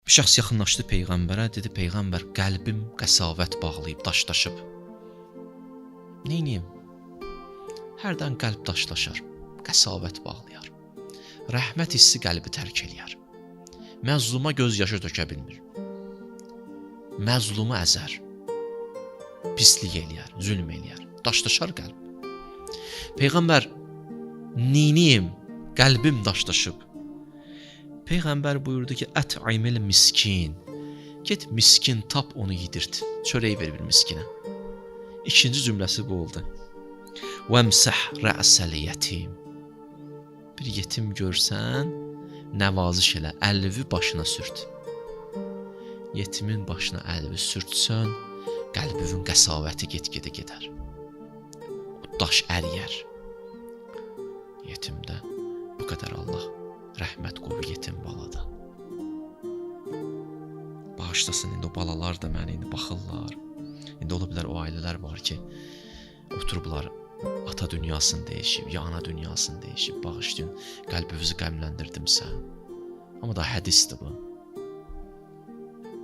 Bir şəxs yaxınlaşdı Peyğəmbərə, dedi Peyğəmbər, qəlbim qəsavət bağlayıb, daşlaşıb. Neyniyim? Hərdən qəlb daşlaşar, qəsavət bağlayar. Rəhmət hissi qəlbi tərk eləyər. Məzluma göz yaşı tökə bilmir. Məzlumu əzər. Pislik eləyər, zülm eləyər. Daşlaşar qəlb. Peyğəmbər, neyniyim? Qəlbim daşlaşıb. Peyğəmbər buyurdu ki, ət'imil miskin. Get miskin tap, onu yedirt. Çörək ver bir miskinə. İkinci cümləsi bu oldu. Vəmsəh rə'səl yetim. Bir yetim görsən, nəvaziş elə, əlvi başına sürt. Yetimin başına əlvi sürtsən, qəlbinin qəsavəti get-gedə gedər. O daş əriyər. Yetimdə bu qədər Allah rəhmət qoyur yetim balada. Bağışlasın, indi o balalar da mənə indi baxırlar. İndi ola bilər o ailələr var ki, oturublar, ata dünyasını dəyişib, ya ana dünyasını dəyişib. Bağışlayın, qəlbinizi qəmləndirdimsə. Amma da hədisdir bu.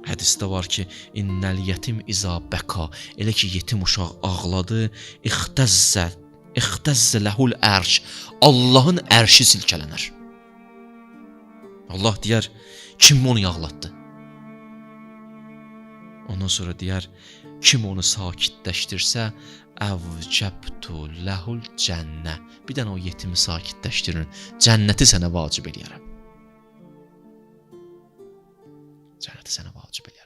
Hədisdə var ki, innəl yetim izə bəka. Elə ki, yetim uşaq ağladı, İxtəzzə ləhul ərş. Allahın ərşi silkələnər. Allah deyər, kim onu ağlatdı? Ondan sonra deyər, kim onu sakitləşdirsə, əvcəbtu ləhul cənnə. Bir dənə o yetimi sakitləşdirin, cənnəti sənə vacib eləyərəm. Cənnəti sənə vacib eləyərəm.